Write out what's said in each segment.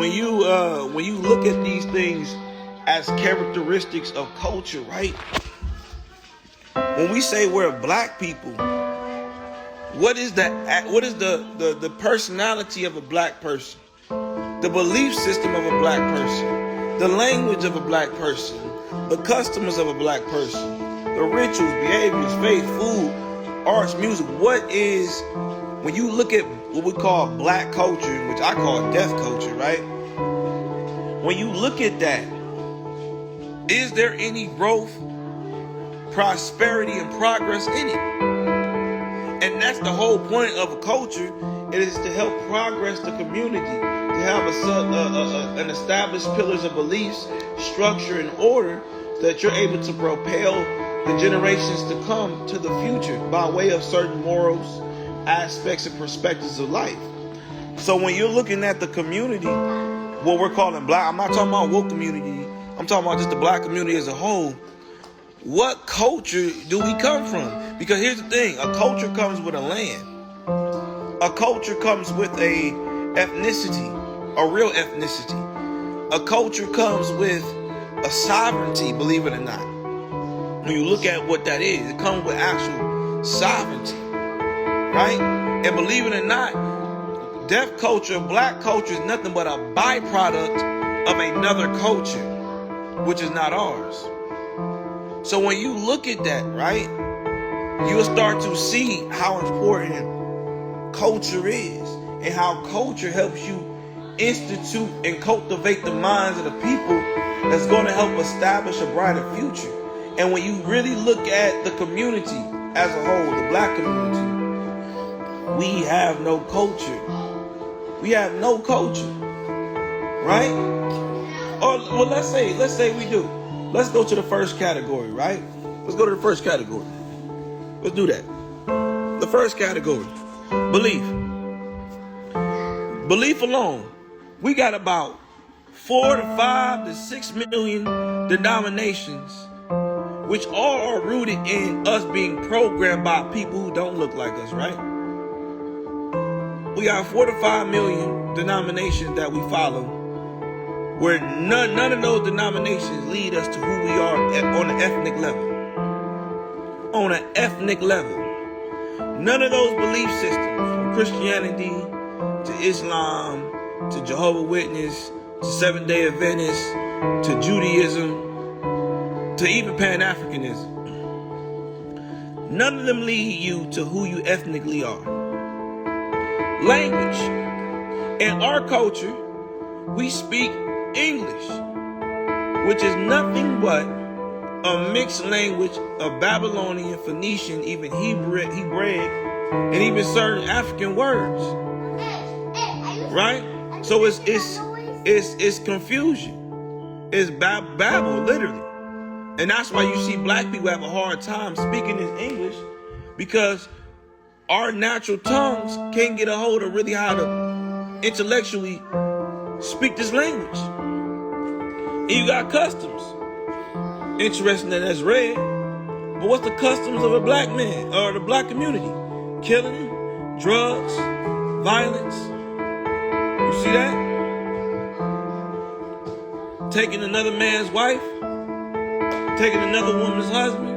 when you look at these things as characteristics of culture, right? When we say we're black people, what is the personality of a black person? The belief system of a black person, the language of a black person, the customs of a black person, the rituals, behaviors, faith, food, arts, music. What is, when you look at what we call black culture, which I call death culture, right? When you look at that, is there any growth, prosperity, and progress in it? And that's the whole point of a culture. It is to help progress the community, to have an established pillars of beliefs, structure, and order, so that you're able to propel the generations to come to the future by way of certain morals, aspects, and perspectives of life. So when you're looking at the community, what we're calling black, I'm not talking about woke community, I'm talking about just the black community as a whole. What culture do we come from? Because here's the thing, a culture comes with a land. A culture comes with a ethnicity, a real ethnicity. A culture comes with a sovereignty, believe it or not. When you look at what that is, it comes with actual sovereignty, right? And believe it or not, deaf culture, black culture is nothing but a byproduct of another culture, which is not ours. So when you look at that, right, you'll start to see how important culture is and how culture helps you institute and cultivate the minds of the people that's going to help establish a brighter future. And when you really look at the community as a whole, the black community, we have no culture. We have no culture, right? Or well, let's say we do. Let's go to the first category, right? Let's go to the first category. Let's do that. The first category, belief. Belief alone. We got about 4 to 5 to 6 million denominations, which all are rooted in us being programmed by people who don't look like us, right? We got 4 to 5 million denominations that we follow, where none of those denominations lead us to who we are on an ethnic level. On an ethnic level. None of those belief systems, from Christianity to Islam, to Jehovah's Witness, to Seventh-day Adventists, to Judaism, to even Pan-Africanism. None of them lead you to who you ethnically are. Language. In our culture, we speak English, which is nothing but a mixed language of Babylonian, Phoenician, even Hebraic, and even certain African words. Right? So it's confusion. It's babble, literally. And that's why you see black people have a hard time speaking in English, because our natural tongues can't get a hold of really how to intellectually speak this language. And you got customs. Interesting that that's red. But what's the customs of a black man or the black community? Killing, drugs, violence. You see that? Taking another man's wife, taking another woman's husband,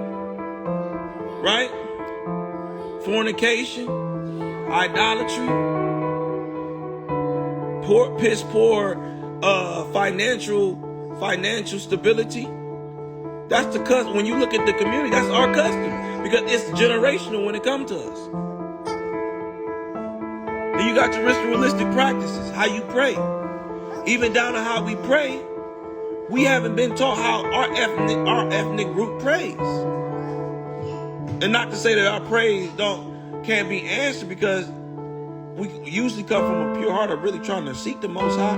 right? Fornication, idolatry, piss poor financial stability. That's the custom. When you look at the community, that's our custom, because it's generational when it comes to us. Then you got your ritualistic practices, how you pray, even down to how we pray. We haven't been taught how our ethnic group prays. And not to say that our praise can't be answered, because we usually come from a pure heart of really trying to seek the Most High.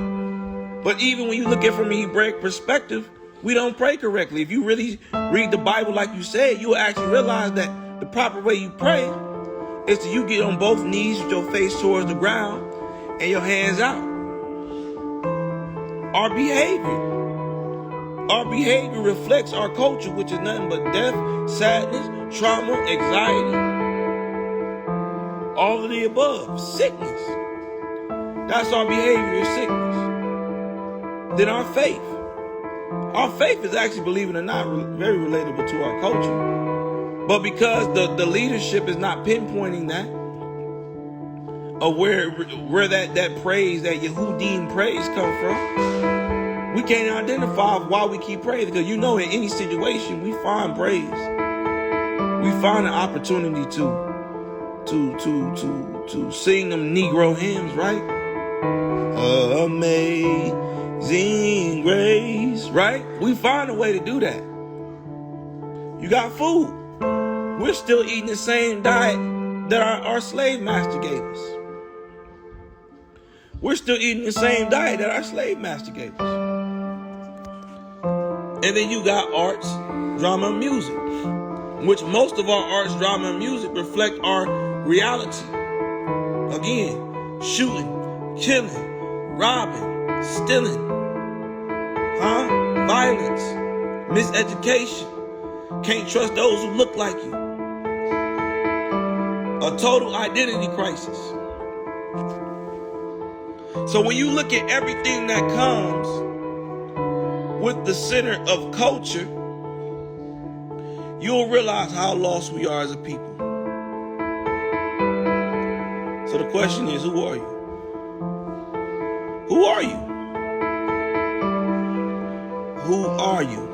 But even when you look at it from a Hebraic perspective, we don't pray correctly. If you really read the Bible like you said, you'll actually realize that the proper way you pray is to you get on both knees with your face towards the ground and your hands out. Our behavior reflects our culture, which is nothing but death, sadness, trauma, anxiety, all of the above, sickness. That's our behavior, is sickness. than our faith. Our faith is actually, believe it or not, very relatable to our culture. But because the leadership is not pinpointing that, or where that praise, that Yehudim praise come from, we can't identify why we keep praising. Because in any situation we find praise, we find an opportunity to sing them Negro hymns, right? Amazing grace, right? We find a way to do that. You got food. We're still eating the same diet that our slave master gave us. We're still eating the same diet that our slave master gave us. And then you got arts, drama, and music, which most of our arts, drama, and music reflect our reality. Again, shooting, killing, robbing, stealing, violence, miseducation, can't trust those who look like you, a total identity crisis. So when you look at everything that comes with the center of culture, you'll realize how lost we are as a people. So the question is, who are you? Who are you? Who are you?